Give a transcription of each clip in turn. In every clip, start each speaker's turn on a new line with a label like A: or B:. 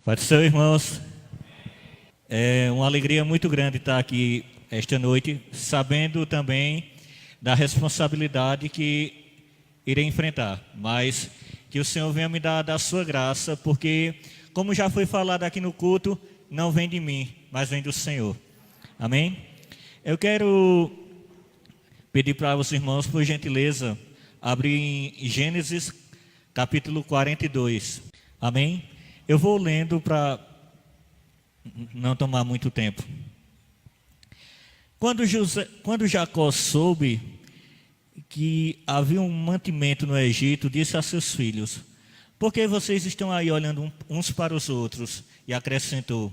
A: Pode ser, irmãos. É uma alegria muito grande estar aqui esta noite, sabendo também da responsabilidade que irei enfrentar, mas que o Senhor venha me dar da sua graça, porque, como já foi falado aqui no culto, não vem de mim, mas vem do Senhor. Amém? Eu quero pedir para os irmãos, por gentileza, abrir em Gênesis capítulo 42. Amém? Eu vou lendo para não tomar muito tempo. Quando Jacó soube que havia um mantimento no Egito, disse a seus filhos: por que vocês estão aí olhando uns para os outros? E acrescentou: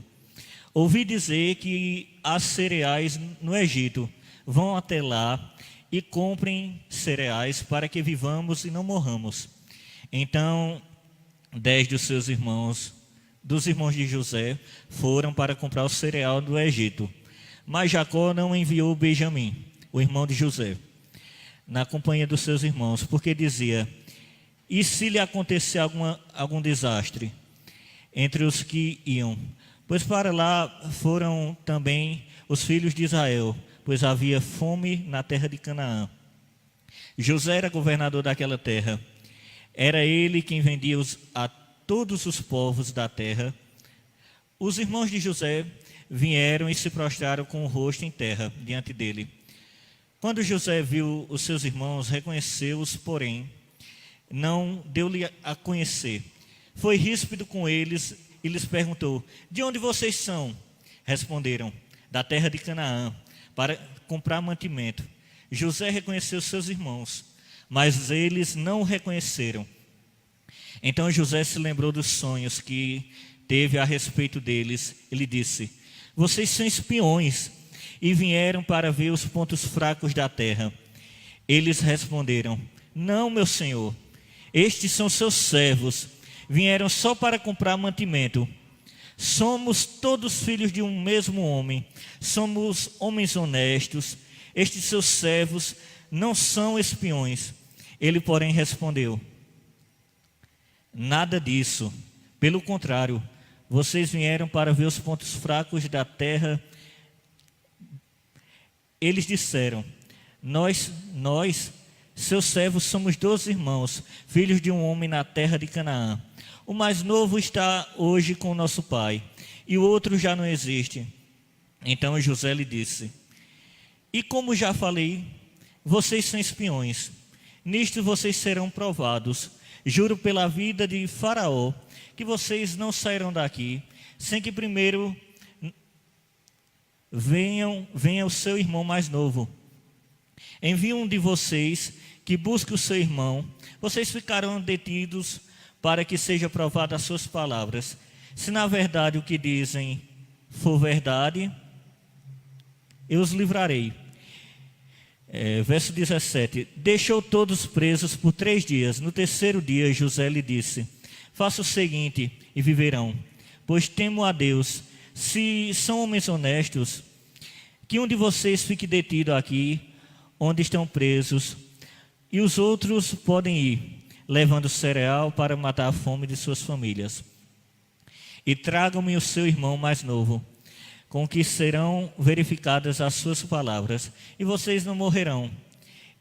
A: ouvi dizer que há cereais no Egito. Vão até lá e comprem cereais para que vivamos e não morramos. Então 10 dos irmãos de José, foram para comprar o cereal do Egito. Mas Jacó não enviou Benjamim, o irmão de José, na companhia dos seus irmãos, porque dizia: e se lhe acontecer algum desastre entre os que iam? Pois para lá foram também os filhos de Israel, pois havia fome na terra de Canaã. José era governador daquela terra. Era ele quem vendia a todos os povos da terra. Os irmãos de José vieram e se prostraram com o rosto em terra diante dele. Quando José viu os seus irmãos, reconheceu-os, porém não deu-lhe a conhecer. Foi ríspido com eles e lhes perguntou: de onde vocês são? Responderam: da terra de Canaã, para comprar mantimento. José reconheceu seus irmãos, mas eles não o reconheceram. Então José se lembrou dos sonhos que teve a respeito deles. Ele disse: vocês são espiões e vieram para ver os pontos fracos da terra. Eles responderam: não, meu senhor, estes são seus servos, vieram só para comprar mantimento. Somos todos filhos de um mesmo homem, somos homens honestos. Estes seus servos não são espiões. Ele, porém, respondeu: nada disso. Pelo contrário, vocês vieram para ver os pontos fracos da terra. Eles disseram: nós, seus servos, somos 12 irmãos, filhos de um homem na terra de Canaã. O mais novo está hoje com o nosso pai, e o outro já não existe. Então José lhe disse: e como já falei, vocês são espiões. Nisto vocês serão provados. Juro pela vida de Faraó que vocês não sairão daqui sem que primeiro venha o seu irmão mais novo. Envie um de vocês que busque o seu irmão. Vocês ficarão detidos para que seja provada as suas palavras. Se na verdade o que dizem for verdade, eu os livrarei. Verso 17: deixou todos presos por 3 dias. No terceiro dia José lhe disse: faça o seguinte e viverão, pois temo a Deus. Se são homens honestos, que um de vocês fique detido aqui onde estão presos, e os outros podem ir, levando cereal para matar a fome de suas famílias. E tragam-me o seu irmão mais novo, com que serão verificadas as suas palavras, e vocês não morrerão.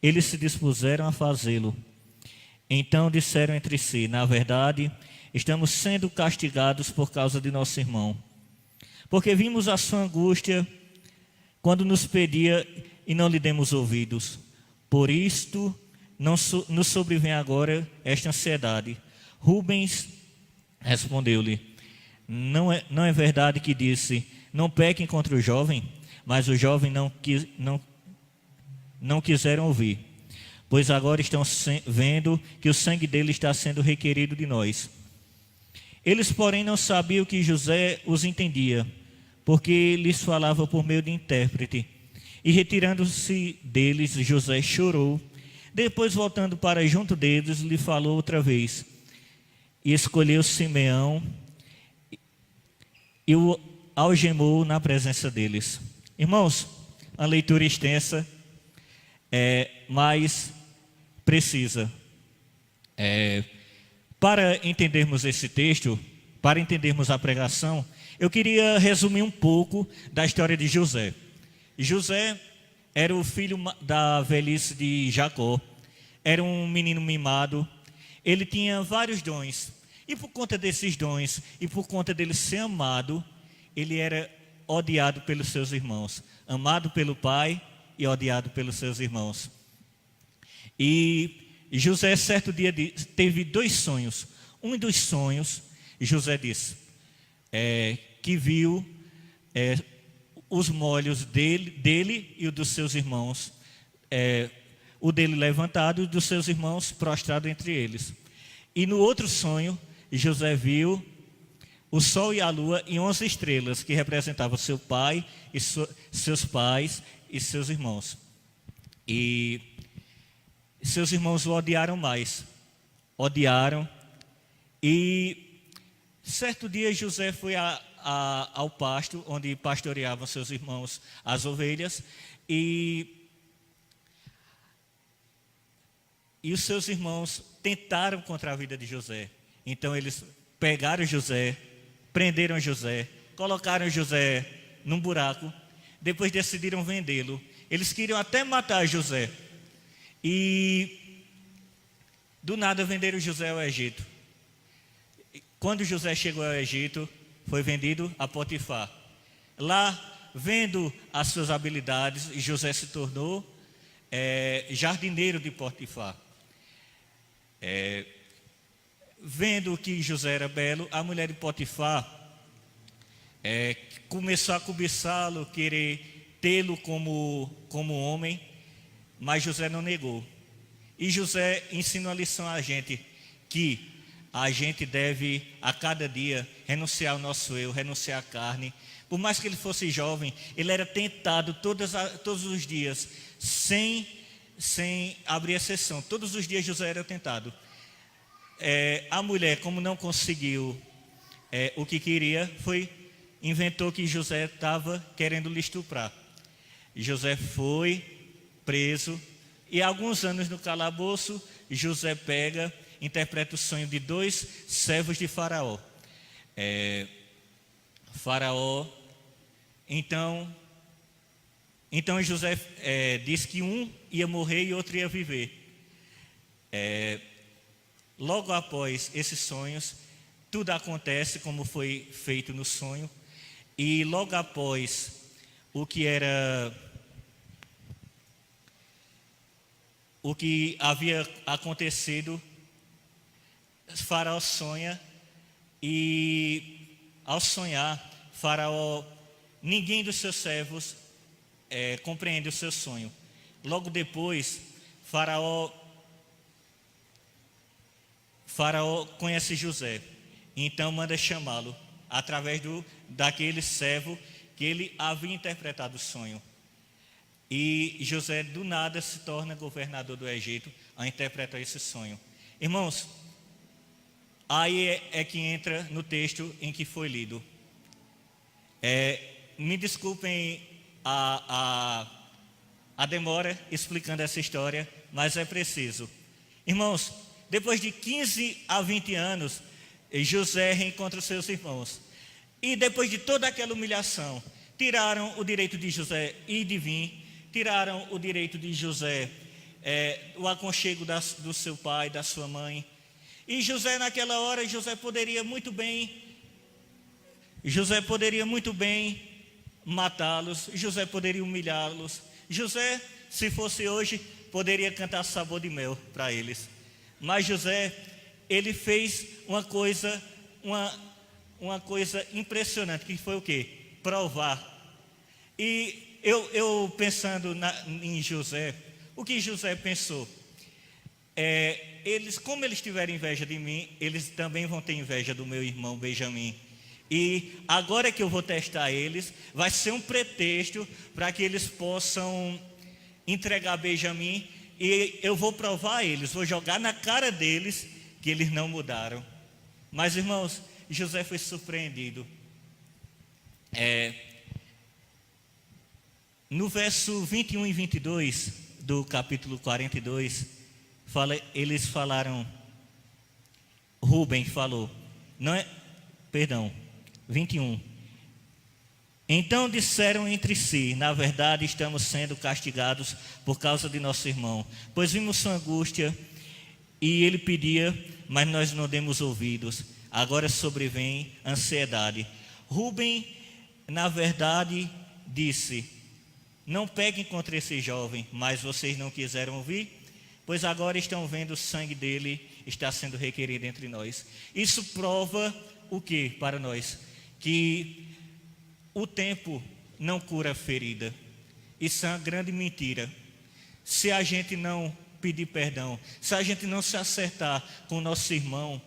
A: Eles se dispuseram a fazê-lo. Então disseram entre si: na verdade, estamos sendo castigados por causa de nosso irmão, porque vimos a sua angústia quando nos pedia e não lhe demos ouvidos. Por isto nos sobrevém agora esta ansiedade. Rubens respondeu-lhe: não é verdade que disse: não pequem contra o jovem? Mas os jovens não quiseram ouvir, pois agora estão vendo que o sangue dele está sendo requerido de nós. Eles, porém, não sabiam que José os entendia, porque lhes falava por meio de intérprete. E retirando-se deles, José chorou. Depois, voltando para junto deles, lhe falou outra vez. E escolheu Simeão e o algemou na presença deles. Irmãos, a leitura extensa, mas precisa. Para entendermos esse texto, para entendermos a pregação, eu queria resumir um pouco da história de José. José era o filho da velhice de Jacó, era um menino mimado, ele tinha vários dons, e por conta desses dons, e por conta dele ser amado, ele era odiado pelos seus irmãos, amado pelo pai e odiado pelos seus irmãos. E José, certo dia, teve 2 sonhos. Um dos sonhos, José disse, que viu os molhos dele e o dos seus irmãos, o dele levantado e o dos seus irmãos prostrado entre eles. E no outro sonho, José viu o sol e a lua e 11 estrelas, que representavam seu pai, e seus pais e seus irmãos. E seus irmãos o odiaram mais. Odiaram. E certo dia José foi ao pasto, onde pastoreavam seus irmãos as ovelhas, e os seus irmãos tentaram contra a vida de José. Então eles pegaram José, prenderam José, colocaram José num buraco, depois decidiram vendê-lo. Eles queriam até matar José. E do nada venderam José ao Egito. Quando José chegou ao Egito, foi vendido a Potifar. Lá, vendo as suas habilidades, José se tornou jardineiro de Potifar. Vendo que José era belo, a mulher de Potifar começou a cobiçá-lo, querer tê-lo como homem, mas José não negou. E José ensina a lição a gente, que a gente deve a cada dia renunciar ao nosso eu, renunciar à carne. Por mais que ele fosse jovem, ele era tentado todos os dias, sem abrir exceção. Todos os dias José era tentado. A mulher, como não conseguiu o que queria, inventou que José estava querendo lhe estuprar. José foi preso, e alguns anos no calabouço, José interpreta o sonho de 2 servos de Faraó. Então José disse que um ia morrer e outro ia viver. Logo após esses sonhos, tudo acontece como foi feito no sonho. E logo após o que havia acontecido, Faraó sonha, e ao sonhar, ninguém dos seus servos compreende o seu sonho. Logo depois, Faraó conhece José, então manda chamá-lo, através daquele servo que ele havia interpretado o sonho. E José do nada se torna governador do Egito ao interpretar esse sonho. Irmãos, aí é que entra no texto em que foi lido. Me desculpem a demora explicando essa história, mas é preciso. Irmãos, depois de 15 a 20 anos, José reencontra os seus irmãos. E depois de toda aquela humilhação, tiraram o direito de José ir de vir, tiraram o direito de José, o aconchego do seu pai, da sua mãe. E José, naquela hora, José poderia muito bem matá-los, José poderia humilhá-los. José, se fosse hoje, poderia cantar sabor de mel para eles. Mas José, ele fez uma coisa impressionante, que foi o quê? Provar. E eu pensando em José, o que José pensou? Como eles tiverem inveja de mim, eles também vão ter inveja do meu irmão Benjamim. E agora que eu vou testar eles, vai ser um pretexto para que eles possam entregar Benjamim, e eu vou provar eles, vou jogar na cara deles que eles não mudaram. Mas, irmãos, José foi surpreendido. No verso 21 e 22 do capítulo 42, eles falaram: Rubem falou, não é, perdão, 21. Então disseram entre si, na verdade estamos sendo castigados por causa de nosso irmão, pois vimos sua angústia e ele pedia, mas nós não demos ouvidos. Agora sobrevém ansiedade. Rubem, na verdade, disse, não peguem contra esse jovem, mas vocês não quiseram ouvir, pois agora estão vendo o sangue dele está sendo requerido entre nós. Isso prova o que para nós? Que o tempo não cura a ferida. Isso é uma grande mentira. Se a gente não pedir perdão, se a gente não se acertar com o nosso irmão,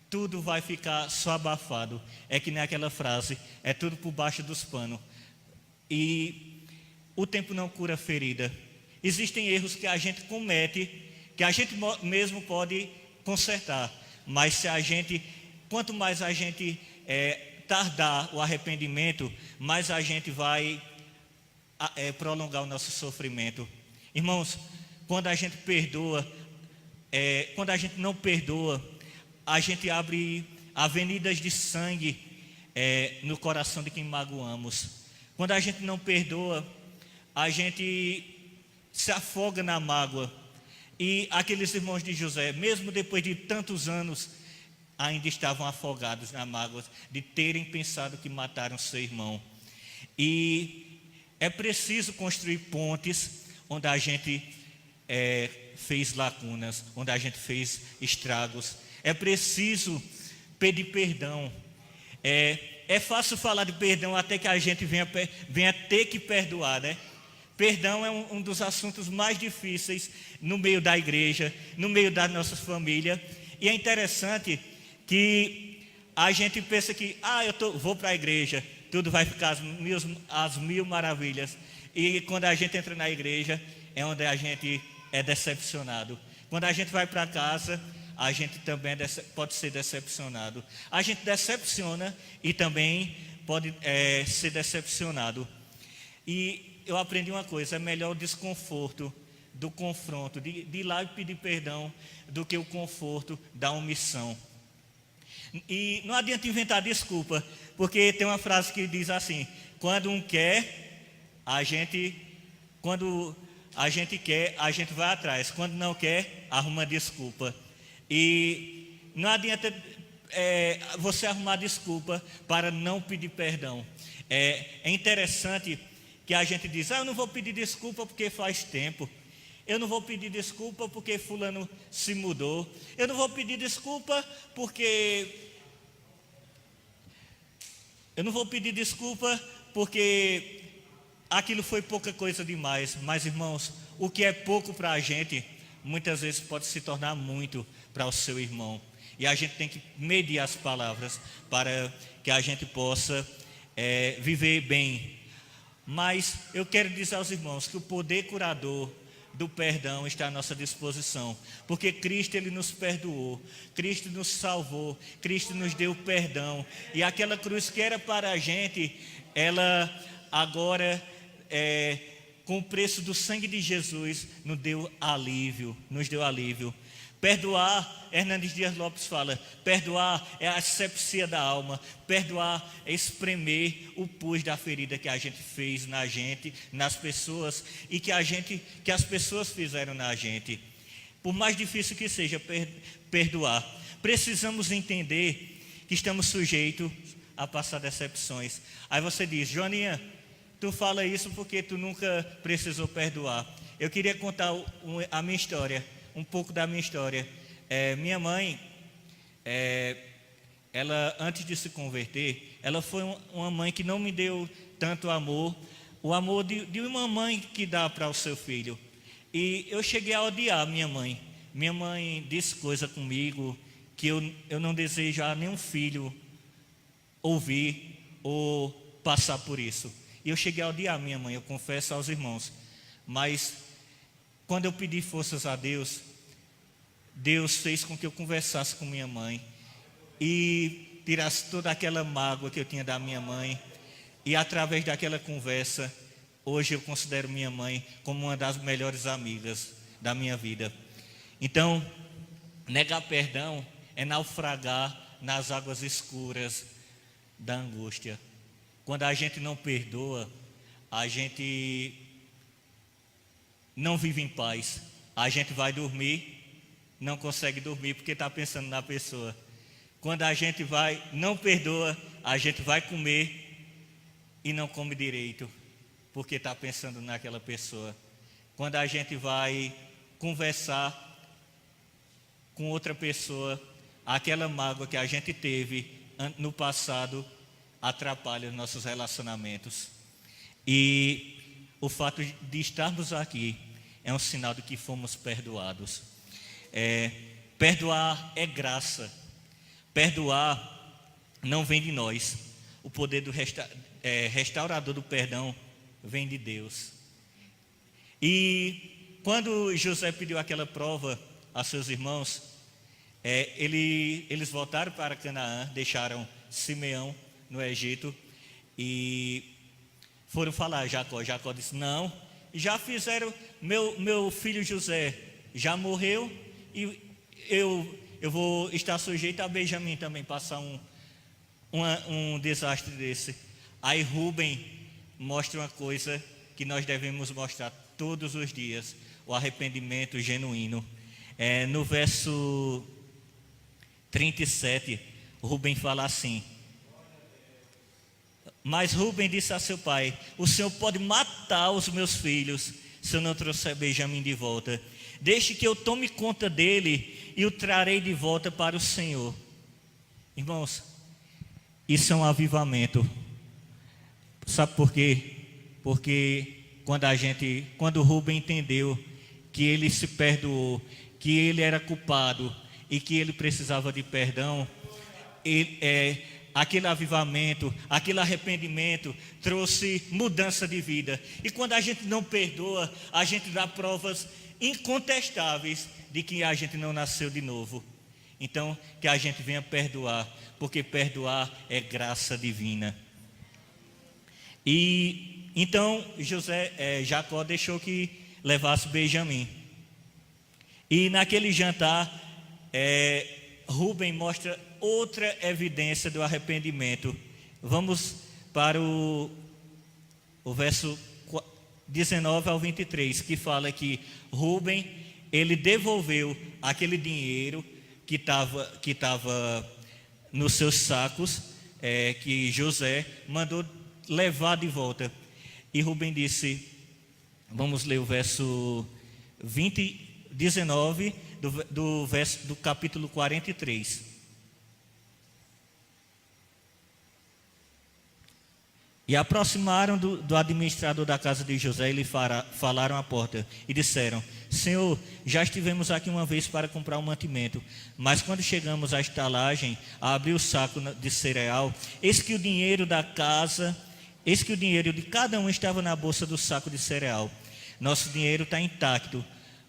A: tudo vai ficar só abafado. É que nem aquela frase, é tudo por baixo dos panos. E o tempo não cura a ferida. Existem erros que a gente comete, que a gente mesmo pode consertar. Mas se a gente, quanto mais a gente tardar o arrependimento, mais a gente vai prolongar o nosso sofrimento. Irmãos, quando a gente perdoa, quando a gente não perdoa, a gente abre avenidas de sangue no coração de quem magoamos. Quando a gente não perdoa, a gente se afoga na mágoa. E aqueles irmãos de José, mesmo depois de tantos anos, ainda estavam afogados na mágoa de terem pensado que mataram seu irmão. E é preciso construir pontes onde a gente fez lacunas, onde a gente fez estragos. É preciso pedir perdão. É fácil falar de perdão até que a gente venha ter que perdoar, né? Perdão é um dos assuntos mais difíceis no meio da igreja, no meio da nossa família. E é interessante que a gente pensa que, vou para a igreja, tudo vai ficar às mil maravilhas. E quando a gente entra na igreja, é onde a gente é decepcionado. Quando a gente vai para casa, a gente também pode ser decepcionado. A gente decepciona e também pode ser decepcionado. E eu aprendi uma coisa, é melhor o desconforto do confronto, de ir lá e pedir perdão, do que o conforto da omissão. E não adianta inventar desculpa, porque tem uma frase que diz assim, quando a gente quer, a gente vai atrás, quando não quer, arruma desculpa. E não adianta você arrumar desculpa para não pedir perdão. É interessante que a gente diz, eu não vou pedir desculpa porque faz tempo. Eu não vou pedir desculpa porque fulano se mudou. Eu não vou pedir desculpa porque... Eu não vou pedir desculpa porque aquilo foi pouca coisa demais. Mas, irmãos, o que é pouco para a gente, muitas vezes pode se tornar muito para o seu irmão. E a gente tem que medir as palavras para que a gente possa viver bem. Mas eu quero dizer aos irmãos que o poder curador do perdão está à nossa disposição, porque Cristo ele nos perdoou, Cristo nos salvou, Cristo nos deu perdão, e aquela cruz que era para a gente, ela agora com o preço do sangue de Jesus nos deu alívio. Perdoar, Hernandes Dias Lopes fala, perdoar é a asepsia da alma, perdoar é espremer o pus da ferida que a gente fez na gente, nas pessoas e que as pessoas fizeram na gente. Por mais difícil que seja perdoar, precisamos entender que estamos sujeitos a passar decepções. Aí você diz, Joaninha, tu fala isso porque tu nunca precisou perdoar. Eu queria contar a minha história. Um pouco da minha história. Minha mãe, ela antes de se converter, ela foi uma mãe que não me deu tanto amor, o amor de uma mãe que dá para o seu filho. E eu cheguei a odiar minha mãe. Minha mãe disse coisa comigo que eu não desejo a nenhum filho ouvir ou passar por isso. E eu cheguei a odiar minha mãe, eu confesso aos irmãos. Mas quando eu pedi forças a Deus, Deus fez com que eu conversasse com minha mãe e tirasse toda aquela mágoa que eu tinha da minha mãe. E através daquela conversa, hoje eu considero minha mãe como uma das melhores amigas da minha vida. Então, negar perdão é naufragar nas águas escuras da angústia. Quando a gente não perdoa, a gente não vive em paz. A gente vai dormir, não consegue dormir porque está pensando na pessoa. Quando a gente não perdoa, a gente vai comer e não come direito, porque está pensando naquela pessoa. Quando a gente vai conversar com outra pessoa, aquela mágoa que a gente teve no passado atrapalha os nossos relacionamentos. E o fato de estarmos aqui é um sinal de que fomos perdoados. Perdoar é graça. Perdoar não vem de nós. O poder do restaurador do perdão vem de Deus. E quando José pediu aquela prova a seus irmãos, eles voltaram para Canaã, deixaram Simeão no Egito e foram falar a Jacó. Jacó disse: não, já fizeram, meu filho José já morreu e eu vou estar sujeito a Benjamim também passar um desastre desse. Aí Rúben mostra uma coisa que nós devemos mostrar todos os dias: o arrependimento genuíno. No verso 37, Rúben fala assim: mas Rúben disse a seu pai: o Senhor pode matar os meus filhos se eu não trouxer Benjamim de volta. Deixe que eu tome conta dele e o trarei de volta para o Senhor. Irmãos, isso é um avivamento. Sabe por quê? Porque quando Rúben entendeu que ele se perdoou, que ele era culpado e que ele precisava de perdão, aquele avivamento, aquele arrependimento trouxe mudança de vida. E quando a gente não perdoa, a gente dá provas incontestáveis de que a gente não nasceu de novo. Então, que a gente venha perdoar, porque perdoar é graça divina. E então Jacó deixou que levasse Benjamim. E naquele jantar, Rúben mostra outra evidência do arrependimento. Vamos para o verso 19 ao 23, que fala que Rúben, ele devolveu aquele dinheiro que estava nos seus sacos, que José mandou levar de volta. E Rúben disse, vamos ler o verso 19 do capítulo 43. E aproximaram do administrador da casa de José e lhe falaram à porta e disseram: Senhor, já estivemos aqui uma vez para comprar um mantimento, mas quando chegamos à estalagem, a abrir o saco de cereal, eis que o dinheiro de cada um estava na bolsa do saco de cereal. Nosso dinheiro está intacto,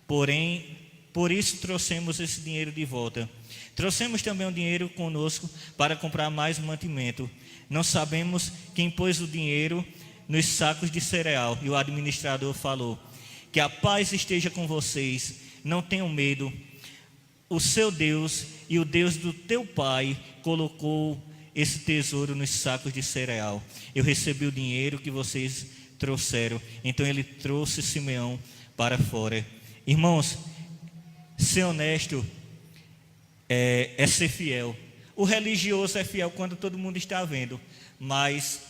A: porém, por isso trouxemos esse dinheiro de volta. Trouxemos também o dinheiro conosco para comprar mais mantimento. Não sabemos quem pôs o dinheiro nos sacos de cereal. E o administrador falou: que a paz esteja com vocês, não tenham medo. O seu Deus e o Deus do teu pai colocou esse tesouro nos sacos de cereal. Eu recebi o dinheiro que vocês trouxeram. Então ele trouxe Simeão para fora. Irmãos, ser honesto é ser fiel. O religioso é fiel quando todo mundo está vendo, mas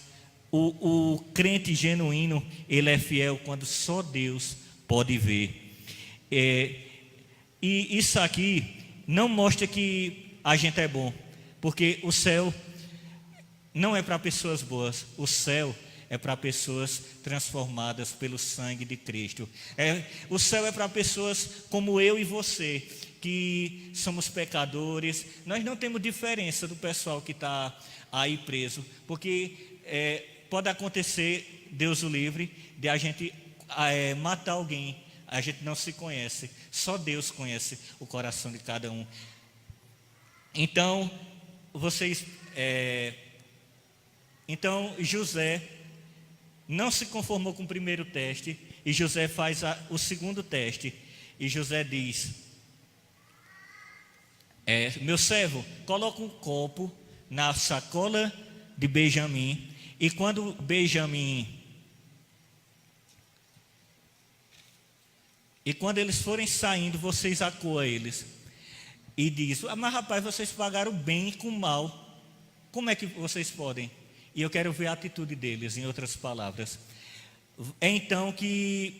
A: o crente genuíno, ele é fiel quando só Deus pode ver. E isso aqui não mostra que a gente é bom, porque o céu não é para pessoas boas, o céu é para pessoas transformadas pelo sangue de Cristo. O céu é para pessoas como eu e você, que somos pecadores. Nós não temos diferença do pessoal que está aí preso, porque pode acontecer, Deus o livre, de a gente matar alguém. A gente não se conhece, só Deus conhece o coração de cada um. Então, então José não se conformou com o primeiro teste, e José faz o segundo teste, e José diz, meu servo, coloca um copo na sacola de Benjamim, e quando eles forem saindo, vocês acuam eles. E diz: mas rapaz, vocês pagaram bem com mal, como é que vocês podem? E eu quero ver a atitude deles, em outras palavras. É então que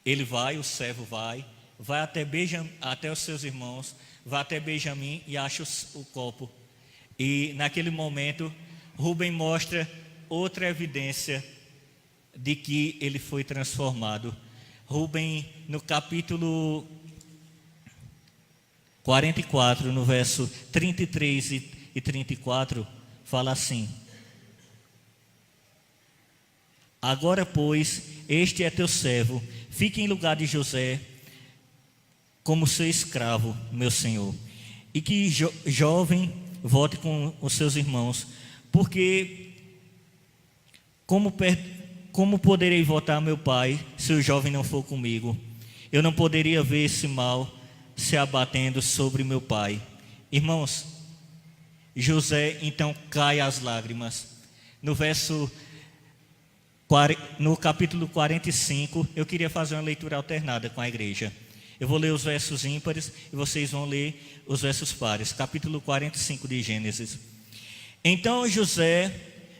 A: ele vai, o servo vai até os seus irmãos, vai até Benjamim e acha o copo. E naquele momento, Rubem mostra outra evidência de que ele foi transformado. Rubem, no capítulo 44, no verso 33 e 34, fala assim: agora, pois, este é teu servo, fique em lugar de José, como seu escravo, meu senhor, e que jovem volte com os seus irmãos, porque como poderei votar meu pai, se o jovem não for comigo? Eu não poderia ver esse mal se abatendo sobre meu pai. Irmãos, José então cai às lágrimas. No capítulo 45, eu queria fazer uma leitura alternada com a igreja. Eu vou ler os versos ímpares e vocês vão ler os versos pares. Capítulo 45 de Gênesis. Então José,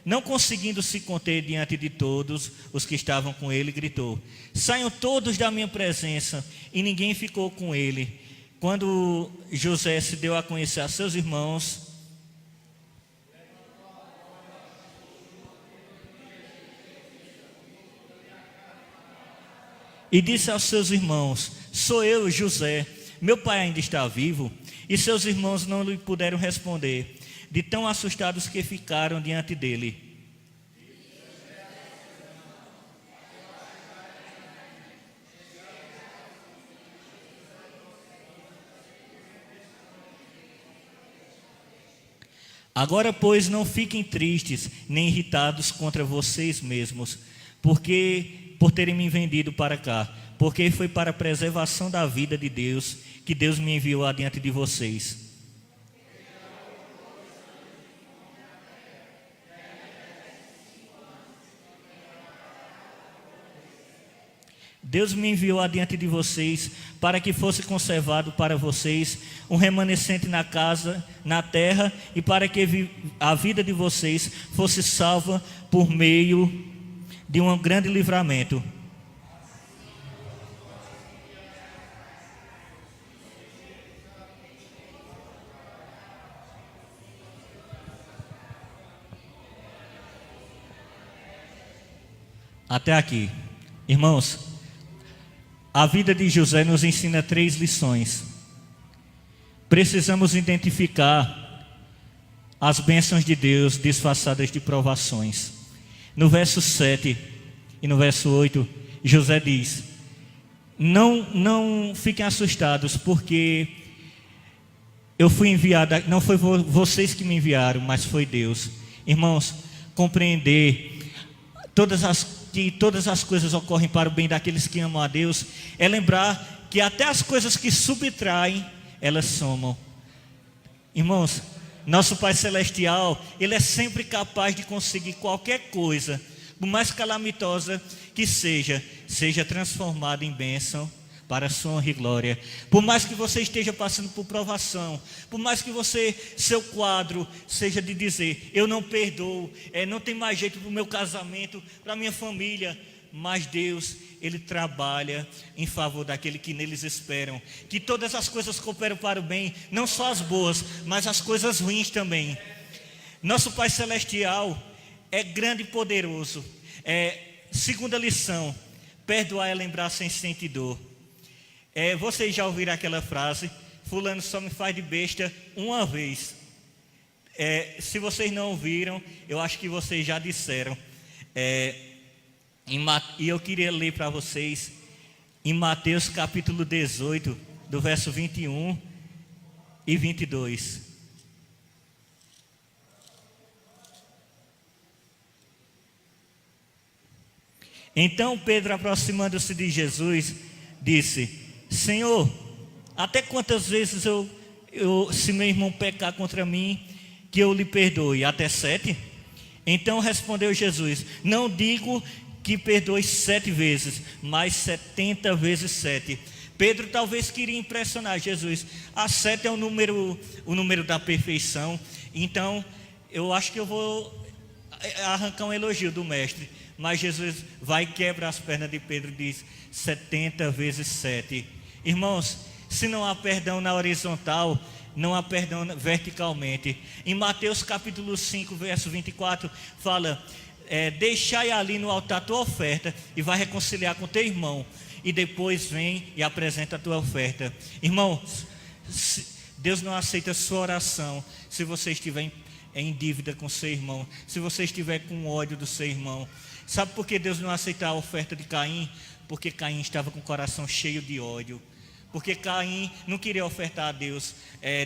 A: não conseguindo se conter diante de todos os que estavam com ele, gritou: saiam todos da minha presença. E ninguém ficou com ele. Quando José se deu a conhecer a seus irmãos, e disse aos seus irmãos: sou eu, José, meu pai ainda está vivo? E seus irmãos não lhe puderam responder, de tão assustados que ficaram diante dele. Agora, pois, não fiquem tristes, nem irritados contra vocês mesmos, por terem me vendido para cá, porque foi para a preservação da vida de Deus que Deus me enviou adiante de vocês. Deus me enviou adiante de vocês para que fosse conservado para vocês um remanescente na casa, na terra, e para que a vida de vocês fosse salva por meio de um grande livramento. Até aqui, irmãos, a vida de José nos ensina 3 lições. Precisamos identificar as bênçãos de Deus disfarçadas de provações. No verso 7 e no verso 8, José diz: não fiquem assustados, porque eu fui enviado, não foi vocês que me enviaram, mas foi Deus. Irmãos, compreender que todas as coisas ocorrem para o bem daqueles que amam a Deus, é lembrar que até as coisas que subtraem, elas somam. Irmãos, nosso Pai Celestial, Ele é sempre capaz de conseguir qualquer coisa, por mais calamitosa que seja transformada em bênção para a sua honra e glória. Por mais que você esteja passando por provação, por mais que seu quadro seja de dizer: eu não perdoo, não tem mais jeito para o meu casamento, para a minha família, mas Deus, Ele trabalha em favor daquele que neles esperam, que todas as coisas cooperam para o bem, não só as boas, mas as coisas ruins também. Nosso Pai Celestial é grande e poderoso. Segunda lição: perdoar é lembrar sem sentir dor. Vocês já ouviram aquela frase: fulano só me faz de besta uma vez. Se vocês não ouviram, eu acho que vocês já disseram. E eu queria ler para vocês em Mateus capítulo 18, do verso 21 e 22. Então Pedro, aproximando-se de Jesus, disse: Senhor, até quantas vezes eu se meu irmão pecar contra mim, que eu lhe perdoe até 7? Então respondeu Jesus: não digo que perdoe 7 vezes, mas 70 vezes 7. Pedro talvez queria impressionar Jesus. A 7 é o número da perfeição. Então eu acho que eu vou arrancar um elogio do mestre. Mas Jesus vai quebrar as pernas de Pedro e diz 70 vezes 7. Irmãos, se não há perdão na horizontal, não há perdão verticalmente. Em Mateus capítulo 5, verso 24, fala: deixai ali no altar a tua oferta e vai reconciliar com teu irmão, e depois vem e apresenta a tua oferta. Irmãos, Deus não aceita a sua oração se você estiver em dívida com seu irmão, se você estiver com ódio do seu irmão. Sabe por que Deus não aceita a oferta de Caim? Porque Caim estava com o coração cheio de ódio. Porque Caim não queria ofertar a Deus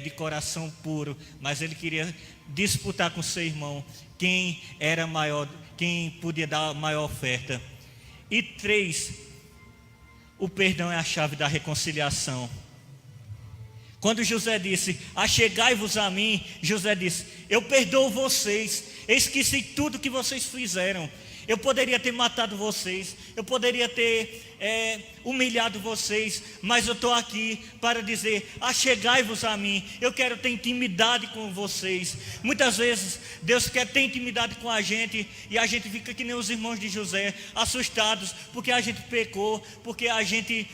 A: de coração puro, mas ele queria disputar com seu irmão quem era maior, quem podia dar a maior oferta. E 3, o perdão é a chave da reconciliação. Quando José disse: achegai-vos a mim, José disse: eu perdoo vocês, eu esqueci tudo que vocês fizeram. Eu poderia ter matado vocês, eu poderia ter humilhado vocês, mas eu estou aqui para dizer: achegai-vos a mim, eu quero ter intimidade com vocês. Muitas vezes Deus quer ter intimidade com a gente e a gente fica que nem os irmãos de José, assustados porque a gente pecou, porque a gente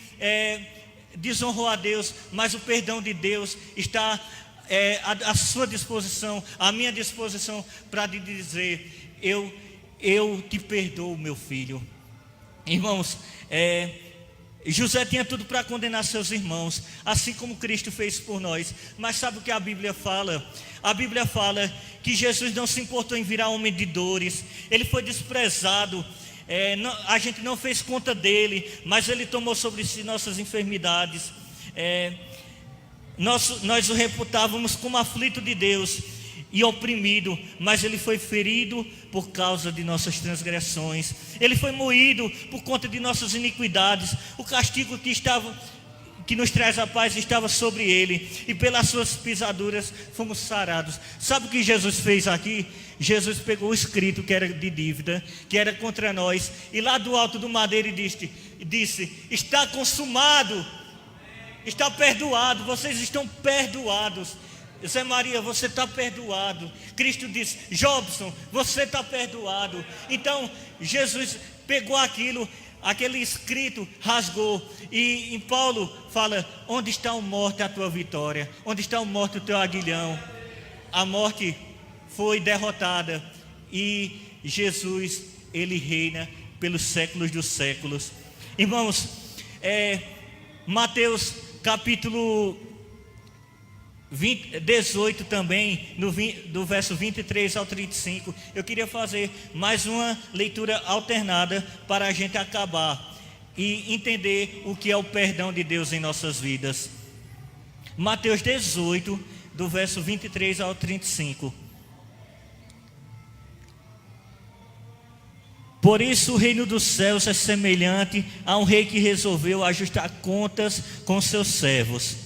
A: desonrou a Deus, mas o perdão de Deus está à sua disposição, à minha disposição, para lhe dizer: eu te perdoo, meu filho. Irmãos, José tinha tudo para condenar seus irmãos, assim como Cristo fez por nós. Mas sabe o que a Bíblia fala? A Bíblia fala que Jesus não se importou em virar homem de dores. Ele foi desprezado, a gente não fez conta dele, mas ele tomou sobre si nossas enfermidades. Nós o reputávamos como aflito de Deus e oprimido, mas ele foi ferido por causa de nossas transgressões, ele foi moído por conta de nossas iniquidades. O castigo que nos traz a paz estava sobre ele, e pelas suas pisaduras fomos sarados. Sabe o que Jesus fez aqui? Jesus pegou o escrito que era de dívida, que era contra nós, e lá do alto do madeiro disse: está consumado, está perdoado, vocês estão perdoados. Zé Maria, você está perdoado. Cristo disse: Jobson, você está perdoado. Então Jesus pegou aquele escrito, rasgou, e em Paulo fala: onde está o morte a tua vitória? Onde está o morte o teu aguilhão? A morte foi derrotada e Jesus, ele reina pelos séculos dos séculos. Irmãos, Mateus capítulo 18 também, do verso 23 ao 35. Eu queria fazer mais uma leitura alternada para a gente acabar e entender o que é o perdão de Deus em nossas vidas. Mateus 18, do verso 23 ao 35. Por isso o reino dos céus é semelhante a um rei que resolveu ajustar contas com seus servos.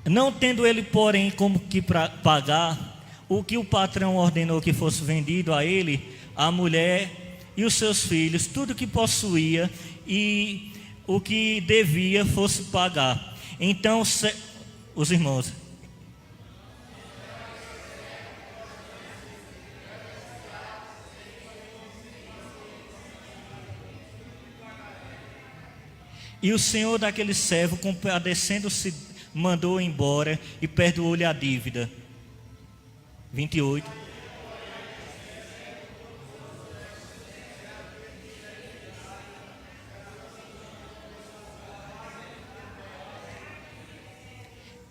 A: Não tendo ele, porém, como que pagar o que o patrão ordenou que fosse vendido a ele, a mulher e os seus filhos, tudo que possuía, e o que devia fosse pagar. Então os irmãos: e o senhor daquele servo, compadecendo-se, mandou embora e perdoou-lhe a dívida. 28.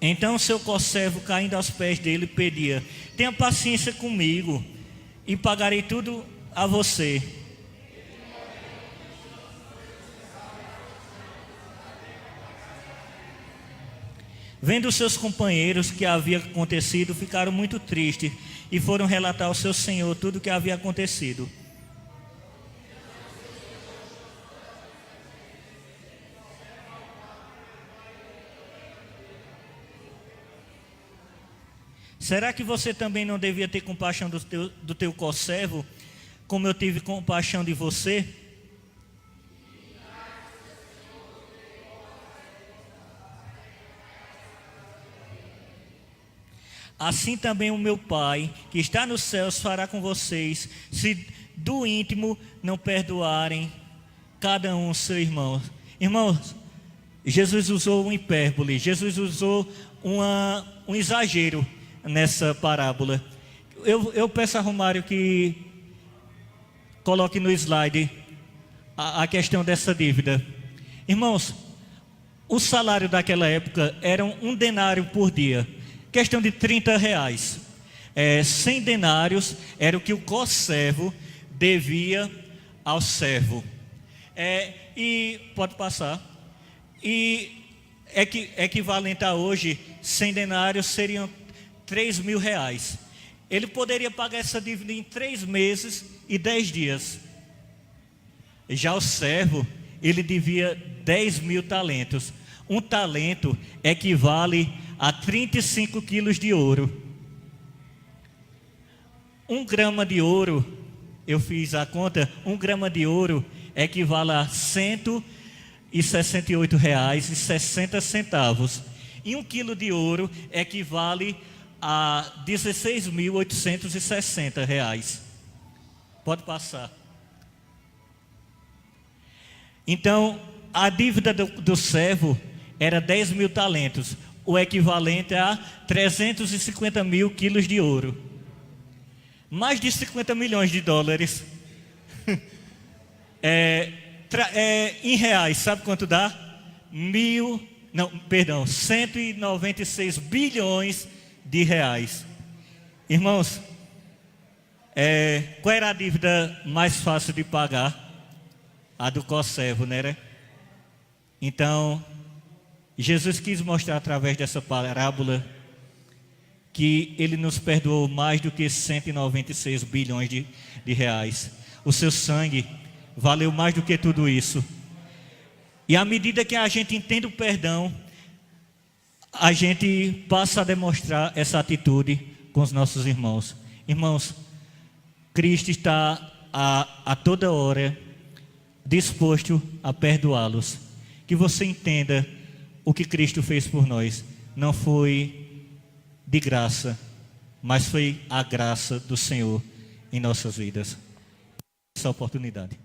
A: Então seu conservo, caindo aos pés dele, pedia: tenha paciência comigo e pagarei tudo a você. Vendo seus companheiros que havia acontecido, ficaram muito tristes e foram relatar ao seu senhor tudo o que havia acontecido. Será que você também não devia ter compaixão do teu conservo, como eu tive compaixão de você? Assim também o meu Pai, que está nos céus, fará com vocês, se do íntimo não perdoarem cada um seu irmão. Irmãos, Jesus usou um hipérbole, Jesus usou um exagero nessa parábola. Eu peço a Romário que coloque no slide a questão dessa dívida. Irmãos, o salário daquela época era um denário por dia, questão de R$ 30. 100 denários era o que o conservo devia ao servo. E pode passar. E equivalente a hoje, 100 denários seriam R$ 3.000. Ele poderia pagar essa dívida em 3 meses e 10 dias. Já o servo, ele devia 10.000 talentos. Um talento equivale a 35 quilos de ouro. 1 grama de ouro, eu fiz a conta, 1 grama de ouro equivale a R$ 168,60. E 1 quilo de ouro equivale a R$ 16.860. Pode passar. Então, a dívida do servo era 10.000 talentos, o equivalente a 350 mil quilos de ouro. Mais de 50 milhões de dólares. Em reais, sabe quanto dá? 196 bilhões de reais. Irmãos, qual era a dívida mais fácil de pagar? A do conservo, né? Então, Jesus quis mostrar através dessa parábola que Ele nos perdoou mais do que 196 bilhões de reais. O seu sangue valeu mais do que tudo isso. E à medida que a gente entende o perdão, a gente passa a demonstrar essa atitude com os nossos irmãos. Irmãos, Cristo está a toda hora disposto a perdoá-los. Que você entenda o que Cristo fez por nós. Não foi de graça, mas foi a graça do Senhor em nossas vidas. Essa oportunidade.